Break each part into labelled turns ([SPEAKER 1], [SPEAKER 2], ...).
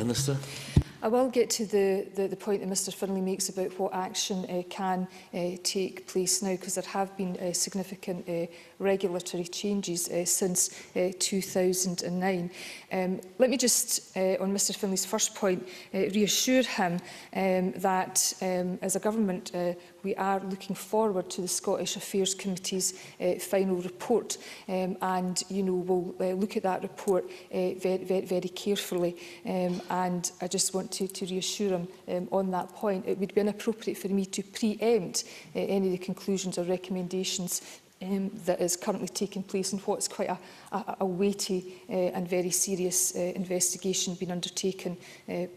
[SPEAKER 1] Minister.
[SPEAKER 2] I will get to the point that Mr Finlay makes about what action can take place now, because there have been significant regulatory changes since 2009. Let me just, on Mr Finlay's first point, reassure him that as a government we are looking forward to the Scottish Affairs Committee's final report, and we'll look at that report very carefully, and I just want to reassure him on that point. It would be inappropriate for me to preempt any of the conclusions or recommendations that is currently taking place in what's quite a weighty and very serious investigation being undertaken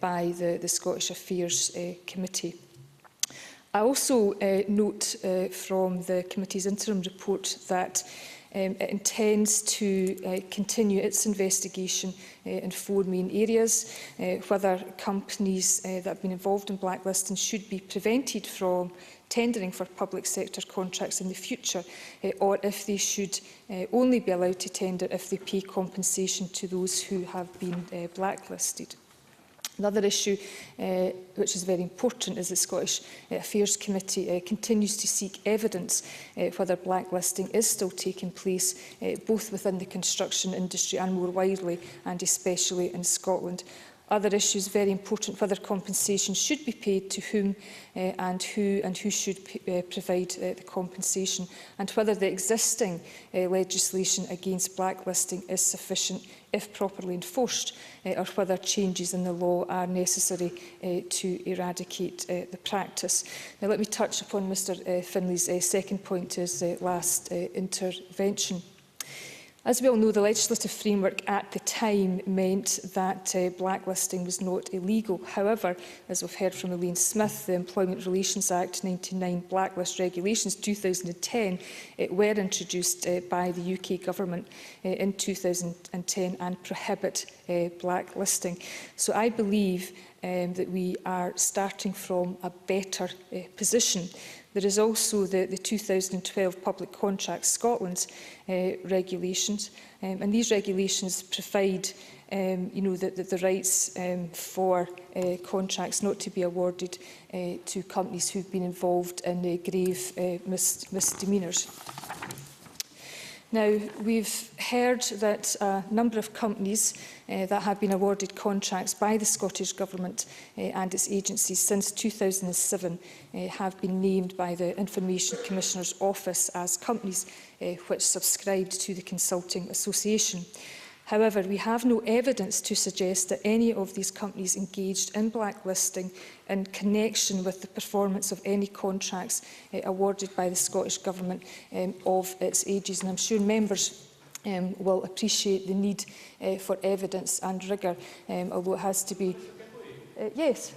[SPEAKER 2] by the Scottish Affairs Committee. I also note from the committee's interim report that it intends to continue its investigation in 4 main areas: whether companies that have been involved in blacklisting should be prevented from tendering for public sector contracts in the future, or if they should only be allowed to tender if they pay compensation to those who have been blacklisted. Another issue which is very important is the Scottish Affairs Committee continues to seek evidence whether blacklisting is still taking place both within the construction industry and more widely, and especially in Scotland. Other issues very important: whether compensation should be paid to whom and who should provide the compensation, and whether the existing legislation against blacklisting is sufficient if properly enforced, or whether changes in the law are necessary to eradicate the practice. Now, let me touch upon Mr Finlay's second point, his last intervention. As we all know, the legislative framework at the time meant that blacklisting was not illegal. However, as we've heard from Elaine Smith, the Employment Relations Act 99 Blacklist Regulations 2010 were introduced by the UK Government in 2010 and prohibit blacklisting. So I believe that we are starting from a better position. There is also the 2012 Public Contracts Scotland regulations, and these regulations provide the rights for contracts not to be awarded to companies who have been involved in grave misdemeanours. Now, we've heard that a number of companies that have been awarded contracts by the Scottish Government and its agencies since 2007 have been named by the Information Commissioner's Office as companies which subscribed to the Consulting Association. However, we have no evidence to suggest that any of these companies engaged in blacklisting in connection with the performance of any contracts awarded by the Scottish Government of its ages. And I'm sure members will appreciate the need for evidence and rigour, although it has to be... yes.